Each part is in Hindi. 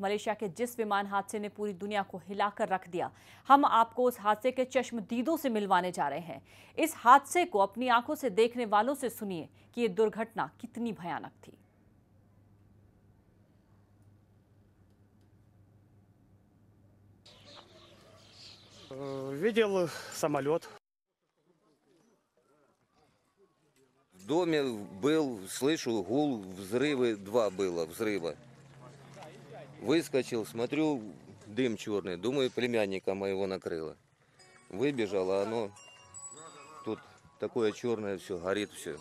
मलेशिया के जिस विमान हादसे ने पूरी दुनिया को हिलाकर रख दिया, हम आपको उस हादसे के चश्मदीदों से मिलवाने जा रहे हैं। इस हादसे को अपनी आंखों से देखने वालों से सुनिए कि ये दुर्घटना कितनी भयानक थी। Видел самолет. В доме был, слышу гул, взрывы, 2 было взрыва. Выскочил, смотрю, дым черный, думаю, племянника моего накрыло. Выбежал, а оно тут такое черное, все, горит все.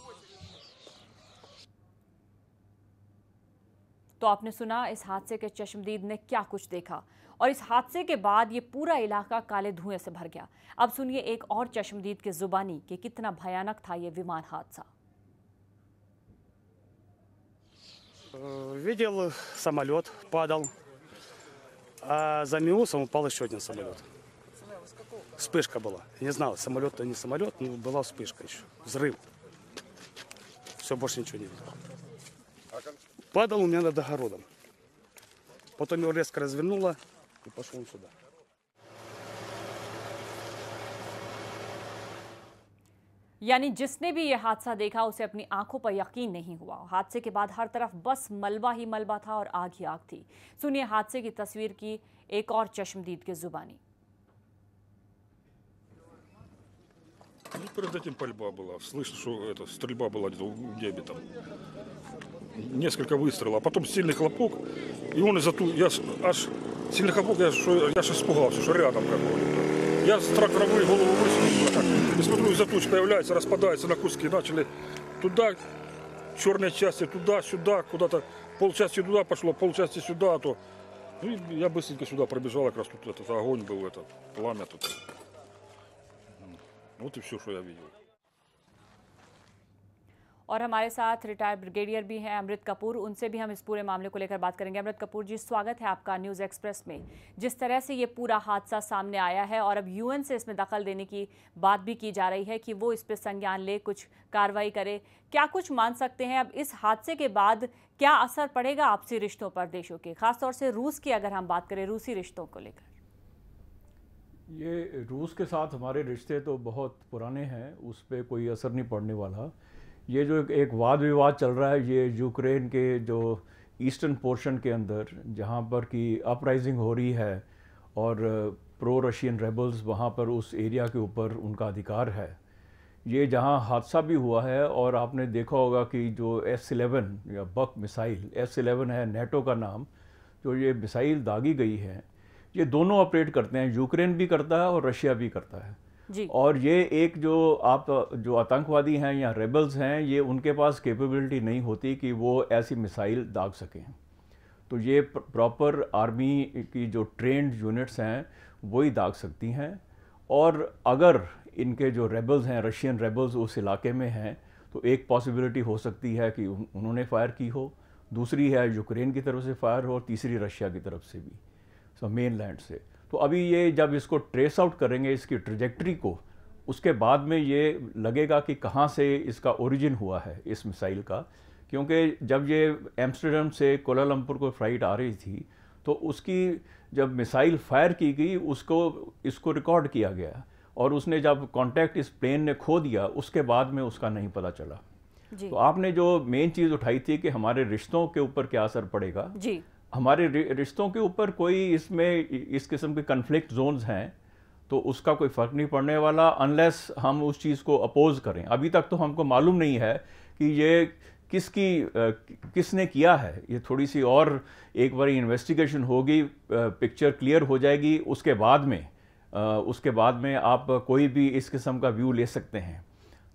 तो आपने सुना इस हादसे के चश्मदीद ने क्या कुछ देखा, और इस हादसे के बाद ये पूरा इलाका काले धुएं से भर गया। अब सुनिए एक और चश्मदीद के जुबानी कि कितना भयानक था ये विमान हादसा। Видел самолет, падал. А за минусом упал еще один самолет. Вспышка была. Не знал, самолет-то не самолет, но была вспышка еще. Взрыв. Все, больше ничего не видел. Падал у меня над огородом. Потом его резко развернуло и пошел он сюда. यानी जिसने भी ये हादसा देखा उसे अपनी आंखों पर यकीन नहीं हुआ। हादसे के बाद हर तरफ बस मलबा ही मलबा था और आग ही आग थी। सुनिए हादसे की तस्वीर की एक और चश्मदीद के जुबानी। Ну, перед этим пальба была. Слышно, что это стрельба была где-то у деби там. Несколько выстрелов, а потом сильный хлопок, и он из-за ту, я аж сильный хлопок, я аж испугался, что рядом какой-то. Я с трактора голову высунул, и смотрю, из-за туч появляется, распадается на куски, начали туда, черные части, туда-сюда, куда-то, полчасти туда пошло, полчасти сюда, а то. Ну, и я быстренько сюда пробежал, как раз тут этот огонь был, это пламя тут. Вот и все, что я видел. और हमारे साथ रिटायर्ड ब्रिगेडियर भी हैं अमृत कपूर, उनसे भी हम इस पूरे मामले को लेकर बात करेंगे। अमृत कपूर जी, स्वागत है आपका न्यूज़ एक्सप्रेस में। जिस तरह से ये पूरा हादसा सामने आया है और अब यूएन से इसमें दखल देने की बात भी की जा रही है कि वो इस पर संज्ञान ले, कुछ कार्रवाई करे, क्या कुछ मान सकते हैं अब इस हादसे के बाद क्या असर पड़ेगा आपसी रिश्तों पर देशों के, खासतौर से रूस की अगर हम बात करें, रूसी रिश्तों को लेकर? ये रूस के साथ हमारे रिश्ते तो बहुत पुराने हैं, उस पर कोई असर नहीं पड़ने वाला। ये जो एक वाद विवाद चल रहा है, ये यूक्रेन के जो ईस्टर्न पोर्शन के अंदर जहाँ पर कि अपराइजिंग हो रही है और प्रो रशियन रेबल्स वहाँ पर उस एरिया के ऊपर उनका अधिकार है, ये जहाँ हादसा भी हुआ है। और आपने देखा होगा कि जो S-11 या बक मिसाइल, S-11 है नेटो का नाम, जो ये मिसाइल दागी गई है, ये दोनों ऑपरेट करते हैं, यूक्रेन भी करता है और रशिया भी करता है जी। और ये एक जो आतंकवादी हैं या रेबल्स हैं, ये उनके पास कैपेबिलिटी नहीं होती कि वो ऐसी मिसाइल दाग सकें। तो ये प्रॉपर आर्मी की जो ट्रेंड यूनिट्स हैं वही दाग सकती हैं। और अगर इनके जो रेबल्स हैं, रशियन रेबल्स उस इलाके में हैं, तो एक पॉसिबिलिटी हो सकती है कि उन्होंने फायर की हो, दूसरी है यूक्रेन की तरफ से फायर हो, और तीसरी रशिया की तरफ से भी, सो मेन लैंड से। तो अभी ये जब इसको ट्रेस आउट करेंगे इसकी ट्रेजेक्ट्री को, उसके बाद में ये लगेगा कि कहाँ से इसका ओरिजिन हुआ है इस मिसाइल का। क्योंकि जब ये एम्स्टर्डम से कोलालमपुर को फ्लाइट आ रही थी, तो उसकी जब मिसाइल फायर की गई इसको रिकॉर्ड किया गया, और उसने जब कांटेक्ट इस प्लेन ने खो दिया, उसके बाद में उसका नहीं पता चला। तो आपने जो मेन चीज़ उठाई थी कि हमारे रिश्तों के ऊपर क्या असर पड़ेगा जी। हमारे रिश्तों के ऊपर कोई इसमें इस किस्म के कन्फ्लिक्ट जोन्स हैं तो उसका कोई फ़र्क नहीं पड़ने वाला, अनलेस हम उस चीज़ को अपोज करें। अभी तक तो हमको मालूम नहीं है कि ये किसने किया है। ये थोड़ी सी और एक बार इन्वेस्टिगेशन होगी, पिक्चर क्लियर हो जाएगी, उसके बाद में आप कोई भी इस किस्म का व्यू ले सकते हैं।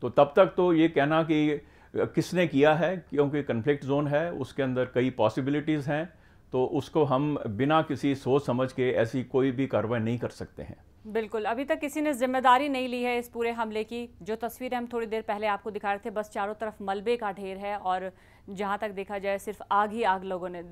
तो तब तक तो ये कहना कि किसने किया है, क्योंकि कन्फ्लिक्ट जोन है, उसके अंदर कई पॉसिबिलिटीज़ हैं, तो उसको हम बिना किसी सोच समझ के ऐसी कोई भी कार्रवाई नहीं कर सकते हैं। बिल्कुल, अभी तक किसी ने जिम्मेदारी नहीं ली है इस पूरे हमले की। जो तस्वीरें हम थोड़ी देर पहले आपको दिखा रहे थे, बस चारों तरफ मलबे का ढेर है और जहां तक देखा जाए सिर्फ आग ही आग लोगों ने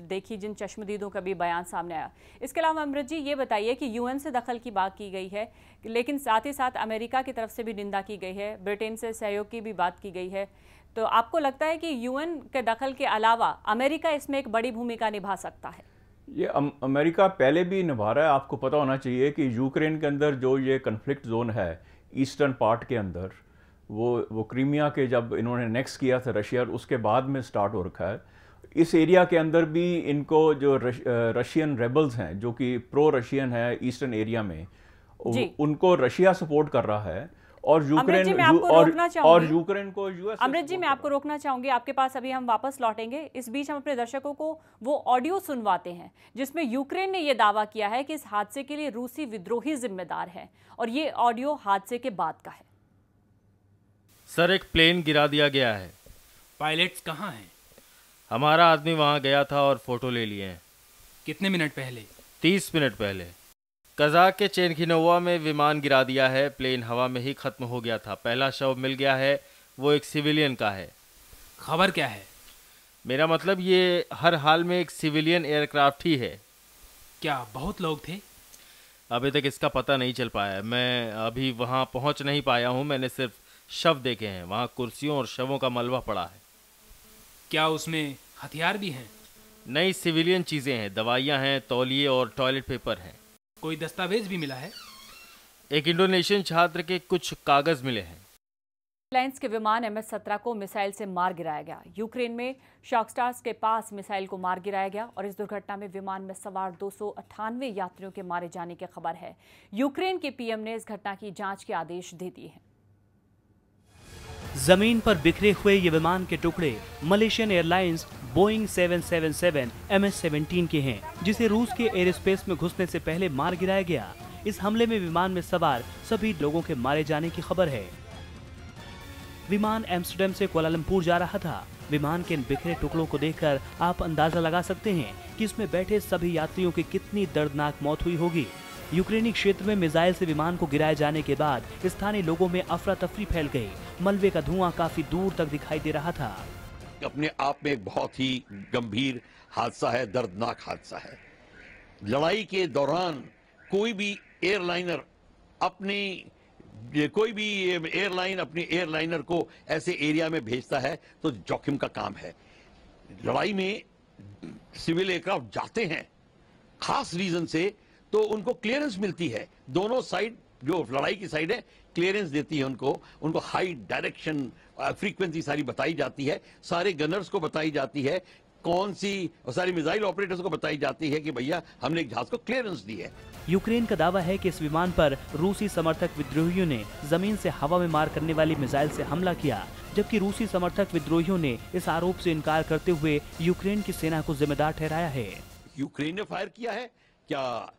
देखी, जिन चश्मदीदों का भी बयान सामने आया। इसके अलावा अमृत जी ये बताइए कि यूएन से दखल की बात की गई है, लेकिन साथ ही साथ अमेरिका की तरफ से भी निंदा की गई है, ब्रिटेन से सहयोग की भी बात की गई है। तो आपको लगता है कि यूएन के दखल के अलावा अमेरिका इसमें एक बड़ी भूमिका निभा सकता है? ये अमेरिका पहले भी निभा रहा है। आपको पता होना चाहिए कि यूक्रेन के अंदर जो ये कन्फ्लिक्ट जोन है ईस्टर्न पार्ट के अंदर, वो क्रीमिया के जब इन्होंने नेक्स्ट किया था रशिया, उसके बाद में स्टार्ट हो रखा है। इस एरिया के अंदर भी इनको जो रशियन रेबल्स हैं जो कि प्रो रशियन है ईस्टर्न एरिया में, उनको रशिया सपोर्ट कर रहा है और यूक्रेन को यूएस। अमृत जी, मैं आपको रोकना चाहूंगी, आपके पास अभी हम वापस लौटेंगे। इस बीच हम अपने दर्शकों को वो ऑडियो सुनवाते हैं जिसमें यूक्रेन ने यह दावा किया है कि इस हादसे के लिए रूसी विद्रोही जिम्मेदार है, और ये ऑडियो हादसे के बाद का है। सर, एक प्लेन गिरा दिया गया है। पायलट्स कहाँ हैं? हमारा आदमी वहाँ गया था और फोटो ले लिए हैं। कितने मिनट पहले? 30 मिनट पहले। कजाक के चेरखिनोवा में विमान गिरा दिया है। प्लेन हवा में ही खत्म हो गया था। पहला शव मिल गया है, वो एक सिविलियन का है। खबर क्या है? मेरा मतलब ये हर हाल में एक सिविलियन एयरक्राफ्ट ही है। क्या बहुत लोग थे? अभी तक इसका पता नहीं चल पाया है। मैं अभी वहाँ पहुँच नहीं पाया हूँ। मैंने सिर्फ शव देखे हैं। वहाँ कुर्सियों और शवों का मलबा पड़ा है। क्या उसमें हथियार भी हैं? नई सिविलियन चीज़ें हैं, दवाइयाँ हैं, तौलिए और टॉयलेट पेपर हैं। कोई दस्तावेज भी मिला है? एक इंडोनेशियन छात्र के कुछ कागज मिले हैं। एयरलाइंस के विमान MS-17 को मिसाइल से मार गिराया गया। यूक्रेन में शॉकस्टार्स के पास मिसाइल को मार गिराया गया और इस दुर्घटना में विमान में सवार 298 यात्रियों के मारे जाने की खबर है। यूक्रेन के पीएम ने इस घटना की जांच के आदेश दे दिए हैं। जमीन पर बिखरे हुए ये विमान के टुकड़े मलेशियन एयरलाइंस बोइंग 777 MS-17 के हैं, जिसे रूस के एयर स्पेस में घुसने से पहले मार गिराया गया। इस हमले में विमान में सवार सभी लोगों के मारे जाने की खबर है। विमान एम्स्टर्डम से कुआलालंपुर जा रहा था। विमान के इन बिखरे टुकड़ों को देखकर आप अंदाजा लगा सकते हैं कि इसमें बैठे सभी यात्रियों की कितनी दर्दनाक मौत हुई होगी। यूक्रेनी क्षेत्र में मिसाइल से विमान को गिराए जाने के बाद स्थानीय लोगों में अफरा तफरी फैल गई। मलबे का धुआं काफी दूर तक दिखाई दे रहा था। अपने आप में एक बहुत ही गंभीर हादसा है, दर्दनाक हादसा है। लड़ाई के दौरान कोई भी एयरलाइन अपनी एयरलाइनर को ऐसे एरिया में भेजता है तो जोखिम का काम है। लड़ाई में सिविल एयरक्राफ्ट जाते हैं खास रीजन से, तो उनको क्लियरेंस मिलती है। दोनों साइड, जो लड़ाई की साइड है, क्लियरेंस देती है उनको हाइट, डायरेक्शन, फ्रीक्वेंसी सारी बताई जाती है। सारे गनर्स को बताई जाती है, कौन सी, और सारी मिसाइल ऑपरेटर्स को बताई जाती है कि भैया हमने एक जहाज को क्लियरेंस दी है। यूक्रेन का दावा है कि इस विमान पर रूसी समर्थक विद्रोहियों ने जमीन से हवा में मार करने वाली मिसाइल से हमला किया, जबकि रूसी समर्थक विद्रोहियों ने इस आरोप से इनकार करते हुए यूक्रेन की सेना को जिम्मेदार ठहराया है। यूक्रेन ने फायर किया है क्या?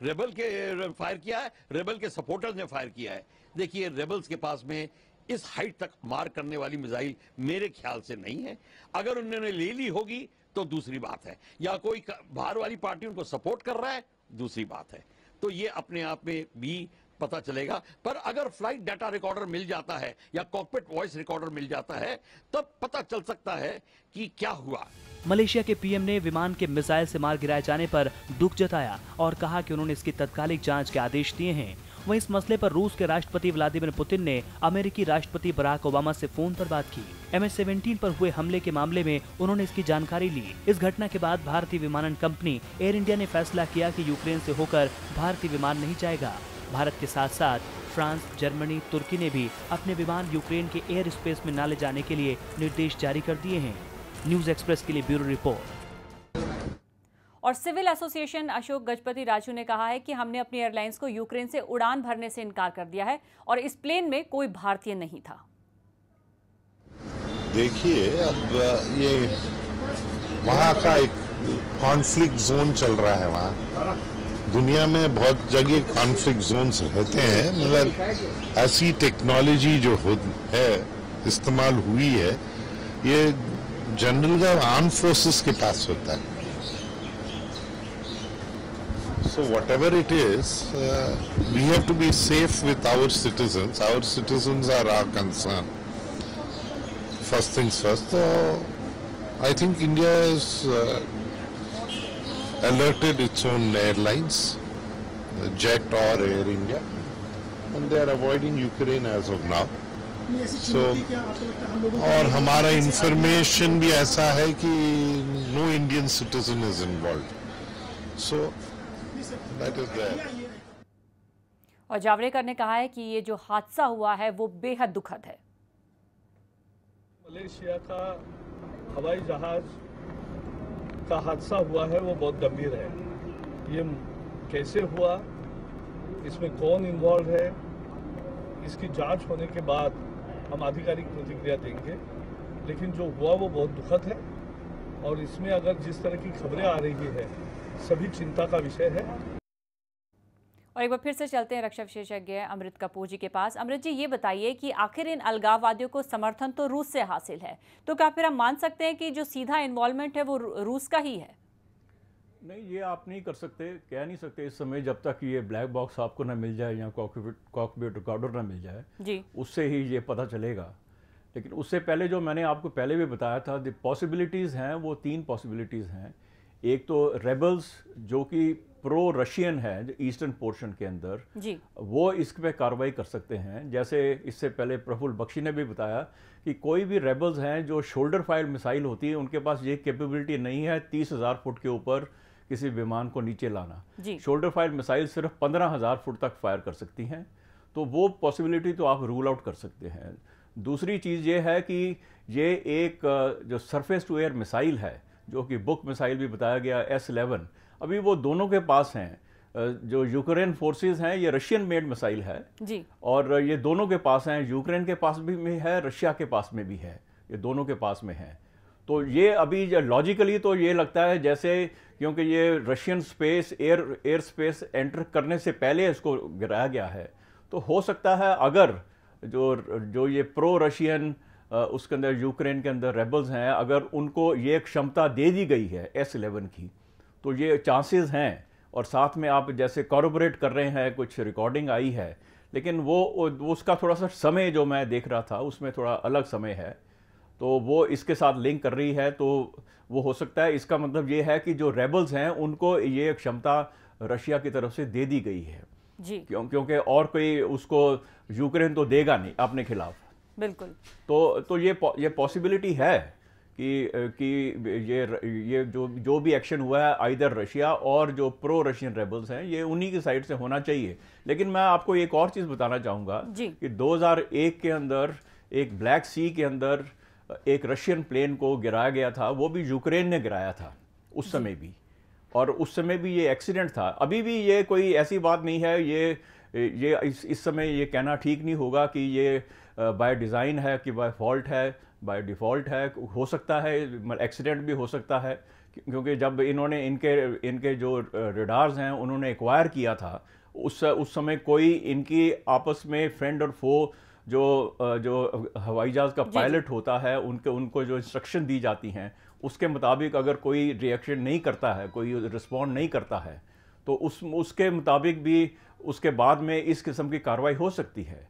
रेबल के फायर किया है? रेबल के सपोर्टर्स ने फायर किया है? देखिए, रेबल्स के पास में इस हाइट तक मार करने वाली मिसाइल मेरे ख्याल से नहीं है। अगर उन्होंने ले ली होगी तो दूसरी बात है, या कोई बाहर वाली पार्टी उनको सपोर्ट कर रहा है, दूसरी बात है। तो ये अपने आप में भी पता चलेगा। पर अगर फ्लाइट डाटा रिकॉर्डर मिल जाता है या कॉकपिट वॉइस रिकॉर्डर मिल जाता है, तब पता चल सकता है कि क्या हुआ। मलेशिया के पीएम ने विमान के मिसाइल से मार गिराए जाने पर दुख जताया और कहा कि उन्होंने इसकी तत्कालिक जांच के आदेश दिए हैं। वहीं इस मसले पर रूस के राष्ट्रपति व्लादिमीर पुतिन ने अमेरिकी राष्ट्रपति बराक ओबामा से फोन पर बात की। MS-17 पर हुए हमले के मामले में उन्होंने इसकी जानकारी ली। इस घटना के बाद भारतीय विमानन कंपनी एयर इंडिया ने फैसला किया कि यूक्रेन से होकर भारतीय विमान नहीं जाएगा। भारत के साथ साथ फ्रांस, जर्मनी, तुर्की ने भी अपने विमान यूक्रेन के एयर स्पेस में न ले जाने के लिए निर्देश जारी कर दिए हैं। न्यूज एक्सप्रेस के लिए ब्यूरो रिपोर्ट। और सिविल एसोसिएशन अशोक गजपति राजू ने कहा है कि हमने अपनी एयरलाइंस को यूक्रेन से उड़ान भरने से इनकार कर दिया है और इस प्लेन में कोई भारतीय नहीं था। देखिए, अब ये वहाँ का एक कॉन्फ्लिक्ट जोन चल रहा है। वहाँ दुनिया में बहुत जगह कॉन्फ्लिक्ट जोन्स रहते हैं, मगर ऐसी टेक्नोलॉजी जो है इस्तेमाल हुई है, ये जनरल का आर्म फोर्सेस के पास होता है। So whatever it is, we have to be safe with our citizens. Our citizens are our concern. First things first. So I think India has alerted its own airlines, Jet or Air India, and they are avoiding Ukraine as of now. सो और हमारा इंफॉर्मेशन भी ऐसा है कि no Indian citizen is involve, so that is there. और जावड़ेकर ने कहा है कि ये जो हादसा हुआ है वो बेहद दुखद है। मलेशिया का हवाई जहाज का हादसा हुआ है वो बहुत गंभीर है। ये कैसे हुआ, इसमें कौन इन्वॉल्व है, इसकी जांच होने के बाद हम आधिकारिक प्रतिक्रिया देंगे, लेकिन जो हुआ वो बहुत दुखद है और इसमें अगर जिस तरह की खबरें आ रही है सभी चिंता का विषय है। और एक बार फिर से चलते हैं रक्षा विशेषज्ञ अमृत कपूर जी के पास। अमृत जी, ये बताइए कि आखिर इन अलगाववादियों को समर्थन तो रूस से हासिल है, तो क्या फिर हम मान सकते हैं कि जो सीधा इन्वॉल्वमेंट है वो रूस का ही है? नहीं, ये आप नहीं कर सकते, कह नहीं सकते इस समय, जब तक ये ब्लैक बॉक्स आपको ना मिल जाए या कॉकपिट रिकॉर्डर ना मिल जाए जी, उससे ही ये पता चलेगा। लेकिन उससे पहले जो मैंने आपको पहले भी बताया था, द पॉसिबिलिटीज़ हैं वो 3 पॉसिबिलिटीज़ हैं। एक तो रेबल्स जो कि प्रो रशियन है जो ईस्टर्न पोर्शन के अंदर जी, वो इस पे कार्रवाई कर सकते हैं। जैसे इससे पहले प्रफुल्ल बख्शी ने भी बताया कि कोई भी रेबल्स हैं जो शोल्डर फायर्ड मिसाइल होती है, उनके पास ये कैपेबिलिटी नहीं है 30,000 फुट के ऊपर किसी विमान को नीचे लाना। शोल्डर फायर्ड मिसाइल सिर्फ 15,000 फुट तक फायर कर सकती हैं, तो वो पॉसिबिलिटी तो आप रूल आउट कर सकते हैं। दूसरी चीज़ ये है कि ये एक जो सरफेस टू एयर मिसाइल है, जो कि बुक मिसाइल भी बताया गया S-11, अभी वो दोनों के पास हैं। जो यूक्रेन फोर्सेस हैं ये रशियन मेड मिसाइल है जी, और ये दोनों के पास हैं, यूक्रेन के पास भी में है, रशिया के पास में भी है, ये दोनों के पास में है। तो ये अभी लॉजिकली तो ये लगता है जैसे, क्योंकि ये Russian space air space enter करने से पहले इसको गिराया गया है, तो हो सकता है अगर जो ये प्रो रशियन उसके अंदर यूक्रेन के अंदर रेबल्स हैं, अगर उनको ये क्षमता दे दी गई है S-11 की, तो ये चांसेस हैं। और साथ में आप जैसे कॉर्पोरेट कर रहे हैं, कुछ रिकॉर्डिंग आई है, लेकिन वो उसका थोड़ा सा समय जो मैं देख रहा था उसमें थोड़ा अलग समय है, तो वो इसके साथ लिंक कर रही है, तो वो हो सकता है। इसका मतलब ये है कि जो रेबल्स हैं उनको ये क्षमता रशिया की तरफ से दे दी गई है जी, क्योंकि और कोई उसको यूक्रेन तो देगा नहीं अपने खिलाफ। बिल्कुल। तो ये पॉसिबिलिटी है कि ये जो भी एक्शन हुआ है आइदर रशिया और जो प्रो रशियन रेबल्स हैं ये उन्हीं की साइड से होना चाहिए। लेकिन मैं आपको एक और चीज़ बताना चाहूँगा कि 2001 के अंदर एक ब्लैक सी के अंदर एक रशियन प्लेन को गिराया गया था, वो भी यूक्रेन ने गिराया था उस समय भी, और उस समय भी ये एक्सीडेंट था। अभी भी ये कोई ऐसी बात नहीं है, ये इस समय ये कहना ठीक नहीं होगा कि ये बाय डिज़ाइन है कि बाय फॉल्ट है, बाय डिफ़ॉल्ट है। हो सकता है एक्सीडेंट भी हो सकता है, क्योंकि जब इन्होंने इनके जो रडार्स हैं उन्होंने एक्वायर किया था, उस समय कोई इनकी आपस में फ्रेंड और फो जो हवाई जहाज़ का पायलट होता है उनको जो इंस्ट्रक्शन दी जाती हैं उसके मुताबिक अगर कोई रिएक्शन नहीं करता है, कोई रिस्पॉन्ड नहीं करता है, तो उसके मुताबिक भी उसके बाद में इस किस्म की कार्रवाई हो सकती है।